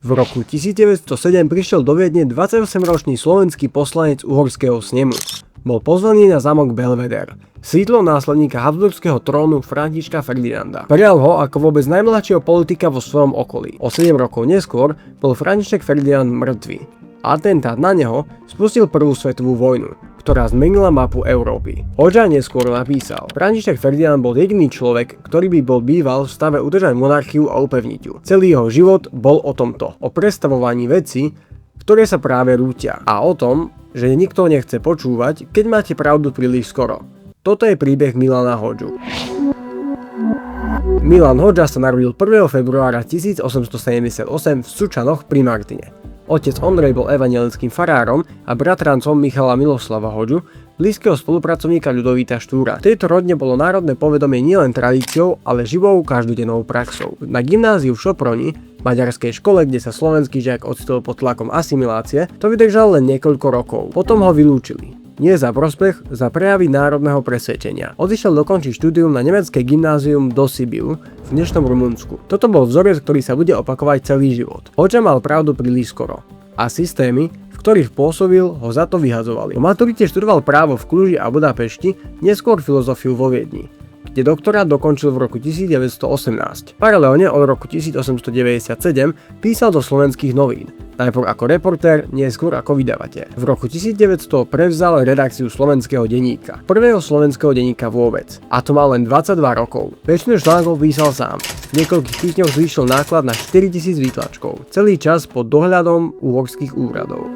V roku 1907 prišiel do Viedne 28-ročný slovenský poslanec uhorského snemu. Bol pozvaný na zámok Belvedere, sídlo následníka habsburského trónu Františka Ferdinanda. Prijal ho ako vôbec najmladšieho politika vo svojom okolí. O 7 rokov neskôr bol František Ferdinand mŕtvý. Atentát na neho spustil prvú svetovú vojnu, ktorá zmenila mapu Európy. Hoďa neskôr napísal: František Ferdinand bol jediný človek, ktorý by bol býval v stave udržať monarchiu a upevniť ju. Celý jeho život bol o tomto, o prestavovaní vecí, ktoré sa práve rútia, a o tom, že nikto nechce počúvať, keď máte pravdu príliš skoro. Toto je príbeh Milana Hoďu. Milan Hoďa sa narodil 1. februára 1878 v Sučanoch pri Martine. Otec Ondrej bol evanjelickým farárom a bratrancom Michala Miloslava Hoďu, blízkeho spolupracovníka Ľudovíta Štúra. V tejto rodine bolo národné povedomie nielen tradíciou, ale živou každodennou praxou. Na gymnáziu v Šoproni, maďarskej škole, kde sa slovenský žiak ocitol pod tlakom asimilácie, to vydržal len niekoľko rokov. Potom ho vylúčili. Nie za prospech, za prejavy národného presvedčenia. Odišiel dokončiť štúdium na nemecké gymnázium do Sibiu v dnešnom Rumunsku. Toto bol vzorec, ktorý sa bude opakovať celý život. Hoďa mal pravdu príliš skoro. A systémy, v ktorých pôsobil, ho za to vyhadzovali. Po maturite študoval právo v Kluži a Budapešti, neskôr filozofiu vo Viedni, kde doktorát dokončil v roku 1918. Paralelne od roku 1897 písal do slovenských novín, najprv ako reportér, neskôr ako vydavateľ. V roku 1900 prevzal redakciu slovenského denníka, prvého slovenského denníka vôbec, a to mal len 22 rokov. Väčšinu článkov písal sám. V niekoľkých týždňoch zvýšil náklad na 4000 výtlačkov, celý čas pod dohľadom uhorských úradov.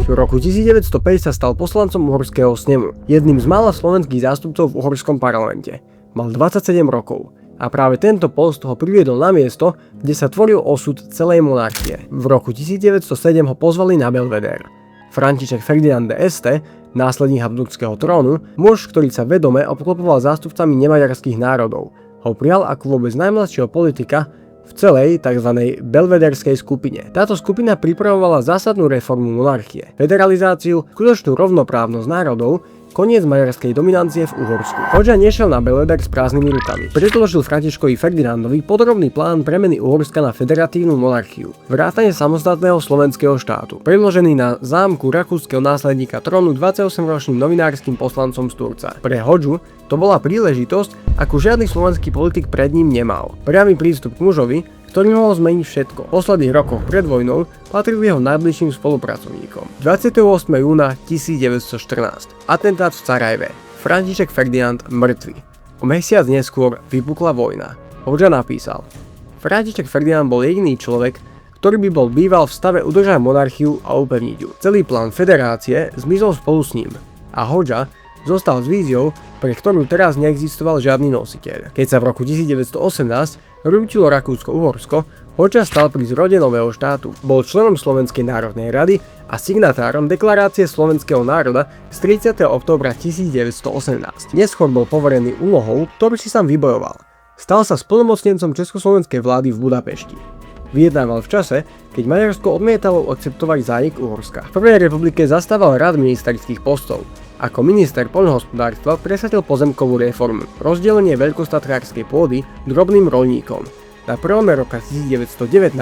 V roku 1905 sa stal poslancom uhorského snemu, jedným z mála slovenských zástupcov v uhorskom parlamente. Mal 27 rokov a práve tento post ho priviedol na miesto, kde sa tvoril osud celej monarchie. V roku 1907 ho pozvali na Belvedere. František Ferdinand d'Este, následník habsburského trónu, muž, ktorý sa vedome obklopoval zástupcami nemaďarských národov, ho prijal ako vôbec najmladšieho politika v celej tzv. Belvederskej skupine. Táto skupina pripravovala zásadnú reformu monarchie, federalizáciu, skutočnú rovnoprávnosť národov, koniec maďarskej dominancie v Uhorsku. Hoďa nešiel na Belvedere s prázdnymi rukami. Predložil Františkovi Ferdinandovi podrobný plán premeny Uhorska na federatívnu monarchiu, vrátane samostatného slovenského štátu, predložený na zámku rakúskeho následníka trónu 28-ročným novinárskym poslancom z Turca. Pre Hoďu to bola príležitosť, akú žiadny slovenský politik pred ním nemal. Priamy prístup k mužovi, ktorý mohol zmeniť všetko. V posledných rokoch pred vojnou patril jeho najbližším spolupracovníkom. 28. júna 1914. Atentát v Sarajeve. František Ferdinand mŕtvy. O mesiac neskôr vypukla vojna. Hoďa napísal: František Ferdinand bol jediný človek, ktorý by bol býval v stave udržať monarchiu a upevniť ju. Celý plán federácie zmizol spolu s ním. A Hoďa zostal s víziou, pre ktorú teraz neexistoval žiadny nositeľ. Keď sa v roku 1918 rútilo Rakúsko-Uhorsko, Hoďa stal pri zrode nového štátu. Bol členom Slovenskej národnej rady a signatárom deklarácie slovenského národa z 30. októbra 1918. Neskôr bol poverený úlohou, ktorú si sám vybojoval. Stal sa splnomocnencom československej vlády v Budapešti. Vyjednával v čase, keď Maďarsko odmietalo akceptovať zánik Uhorska. V prvej republike zastával rad ministerských postov. Ako minister poľnohospodárstva presadil pozemkovú reformu, rozdelenie veľkostatkárskej pôdy drobným roľníkom. Na prelome roka 1919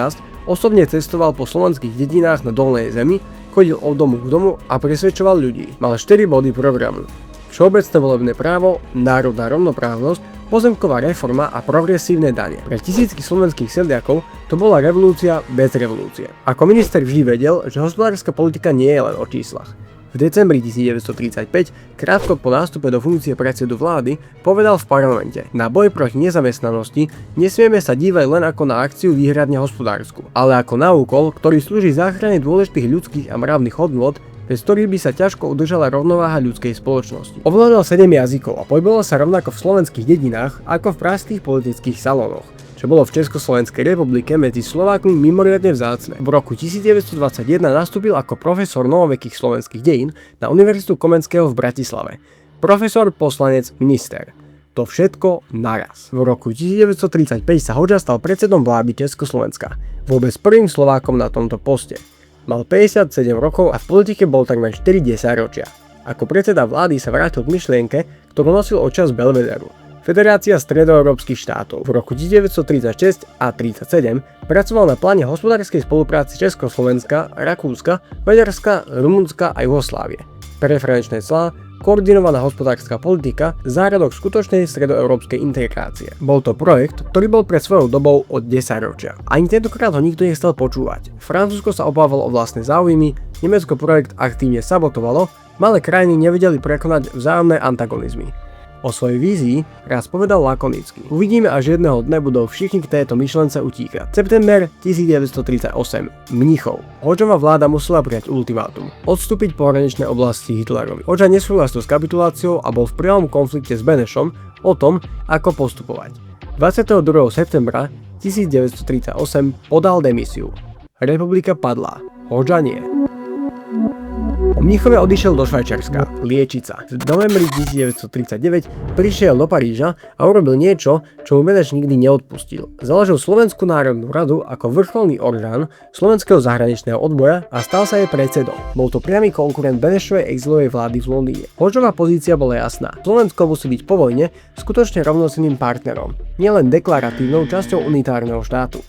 osobne cestoval po slovenských dedinách na Dolnej Zemi, chodil od domu k domu a presvedčoval ľudí. Mal 4 body programu: všeobecné volebné právo, národná rovnoprávnosť, pozemková reforma a progresívne dane. Pre tisícky slovenských sedliakov to bola revolúcia bez revolúcie. Ako minister vždy vedel, že hospodárska politika nie je len o číslach. V decembri 1935, krátko po nástupe do funkcie predsedu vlády, povedal v parlamente: na boj proti nezamestnanosti nesmieme sa dívať len ako na akciu výhradne hospodársku, ale ako na úkol, ktorý slúži záchrane dôležitých ľudských a mravných hodnôt, bez ktorých by sa ťažko udržala rovnováha ľudskej spoločnosti. Ovládal 7 jazykov a pohyboval sa rovnako v slovenských dedinách ako v pražských politických salónoch, čo bolo v Československej republike medzi Slovákmi mimoriadne vzácne. V roku 1921 nastúpil ako profesor novovekých slovenských dejín na Univerzitu Komenského v Bratislave. Profesor, poslanec, minister. To všetko naraz. V roku 1935 sa Hoďa stal predsedom vlády Československa, vôbec prvým Slovákom na tomto poste. Mal 57 rokov a v politike bol takmer 4 desaťročia. Ako predseda vlády sa vrátil k myšlienke, ktorú nosil od čas Belvederu. Federácia stredoeurópskych štátov. V roku 1936 a 1937 pracoval na pláne hospodárskej spolupráci Československa, Rakúska, Maďarska, Rumunska a Jugoslávie. Preferenčné clá, koordinovaná hospodárska politika, zárodok skutočnej stredoeurópskej integrácie. Bol to projekt, ktorý bol pred svojou dobou od 10 ročia. Ani tentokrát ho nikto nechcel počúvať. Francúzsko sa obávalo o vlastné záujmy, Nemecko projekt aktívne sabotovalo, malé krajiny nevedeli prekonať vzájomné antagonizmy. O svojej vízii raz povedal lakonicky: uvidíme, až jedného dne budú všichni k tejto myšlence utíkať. September 1938. Mníchov. Hodžova vláda musela prijať ultimátum. Odstúpiť pohraničné oblasti Hitlerovi. Hodža nesúhlasil s kapituláciou a bol v priamom konflikte s Benešom o tom, ako postupovať. 22. septembra 1938 podal demisiu. Republika padla. Hodža nie. Po Mníchove odišiel do Švajčiarska liečiť sa. V novembri 1939 prišiel do Paríža a urobil niečo, čo mu Beneš nikdy neodpustil. Založil Slovenskú národnú radu ako vrcholný orgán slovenského zahraničného odboja a stal sa jej predsedom. Bol to priamy konkurent Benešovej exilovej vlády v Londýne. Hodžová pozícia bola jasná. Slovensko musí byť po vojne skutočne rovnocenným partnerom, nielen deklaratívnou časťou unitárneho štátu.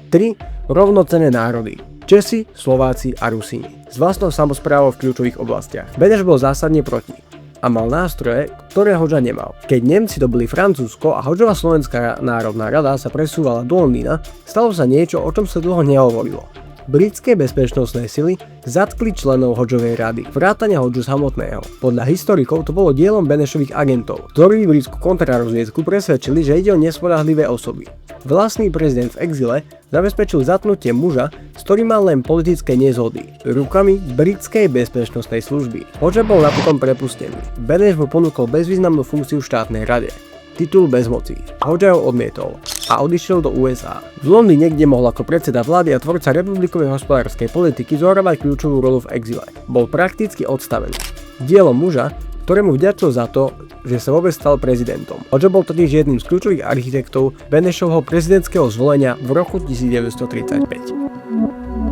3. Rovnocenné národy. Česi, Slováci a Rusíni. S vlastnou samosprávou v kľúčových oblastiach. Beneš bol zásadne proti a mal nástroje, ktoré Hodža nemal. Keď Nemci dobili Francúzsko a Hodžova Slovenská národná rada sa presúvala do Londýna, stalo sa niečo, o čom sa dlho nehovorilo. Britské bezpečnostné sily zatkli členov Hodžovej rady, vrátane Hodžu samotného. Podľa historikov to bolo dielom Benešových agentov, ktorí britskú kontrarozviedku presvedčili, že ide o nespoľahlivé osoby. Vlastný prezident v exile zabezpečil zatknutie muža, s ktorým mal len politické nezhody, rukami britskej bezpečnostnej služby. Hodža bol napokon prepustený. Beneš mu ponúkol bezvýznamnú funkciu v štátnej rade. Titul bezmoci. Hodža ho odmietol a odišiel do USA. V Londýne, kde mohol ako predseda vlády a tvorca republikovej hospodárskej politiky zohrávať kľúčovú rolu v exile, bol prakticky odstavený. Dielo muža, ktorému vďačil za to, že sa vôbec stal prezidentom. Hodža bol totiž jedným z kľúčových architektov Benešovho prezidentského zvolenia v roku 1935.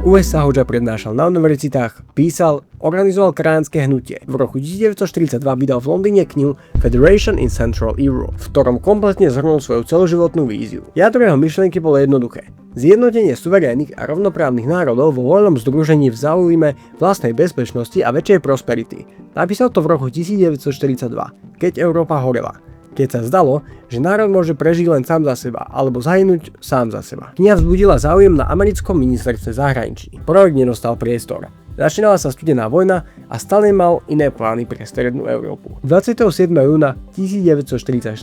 USA Hodža prednášal na univerzitách, písal, organizoval krajinské hnutie. V roku 1942 vydal v Londýne knihu Federation in Central Europe, v ktorom kompletne zhrnul svoju celoživotnú víziu. Jadro jeho myšlienky bolo jednoduché. Zjednotenie suverénnych a rovnoprávnych národov vo voľnom združení v záujme vlastnej bezpečnosti a väčšej prosperity. Napísal to v roku 1942, keď Európa horela. Keď sa zdalo, že národ môže prežiť len sám za seba, alebo zahynúť sám za seba. Kniha vzbudila záujem na americkom ministerstve zahraničí. Projekt nedostal priestor. Začínala sa studená vojna a stále mal iné plány pre strednú Európu. 27. júna 1944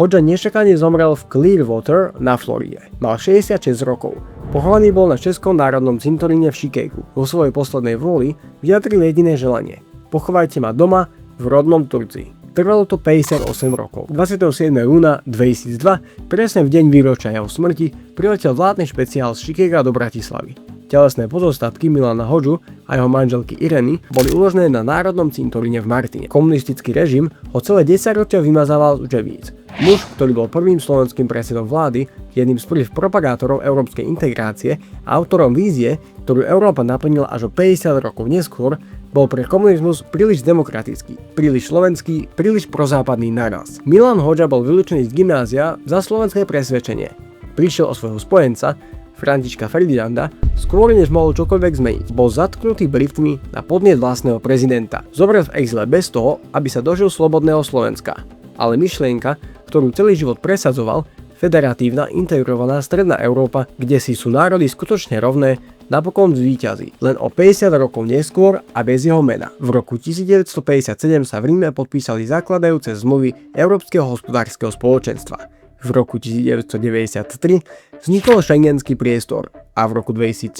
Hodža nečakane zomrel v Clearwater na Floride. Mal 66 rokov. Pochovaný bol na Českom národnom cintoríne v Chicagu. Vo svojej poslednej vôli vyjadril jediné želanie: pochovajte ma doma v rodnom Turcii. Trvalo to 58 rokov. 27. júna 2002, presne v deň výročia jeho smrti, priletel vládny špeciál z Chicaga do Bratislavy. Telesné pozostatky Milana Hodžu a jeho manželky Ireny boli uložené na národnom cintoríne v Martine. Komunistický režim ho celé 10 ročia vymazával z učebníc. Muž, ktorý bol prvým slovenským predsedom vlády, jedným z prvých propagátorov európskej integrácie a autorom vízie, ktorú Európa naplnila až o 50 rokov neskôr, bol pre komunizmus príliš demokratický, príliš slovenský, príliš prozápadný naraz. Milan Hodža bol vylúčený z gymnázia za slovenské presvedčenie. Prišiel o svojho spojenca, Františka Ferdinanda, skôr než mohol čokoľvek zmeniť. Bol zatknutý Britmi na podnet vlastného prezidenta. Zomrel v exile bez toho, aby sa dožil slobodného Slovenska. Ale myšlienka, ktorú celý život presadzoval, federatívna integrovaná stredná Európa, kde si sú národy skutočne rovné, napokon zvíťazí. Len o 50 rokov neskôr a bez jeho mena. V roku 1957 sa v Ríme podpísali zakladajúce zmluvy Európskeho hospodárskeho spoločenstva. V roku 1993 vznikol Schengenský priestor a v roku 2004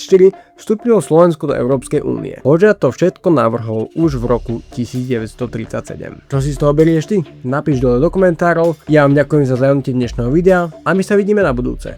vstúpilo Slovensko do Európskej únie. Hodža to všetko navrhol už v roku 1937. Čo si z toho berieš ty? Napíš dole do komentárov. Ja vám ďakujem za zahľadnutie dnešného videa a my sa vidíme na budúce.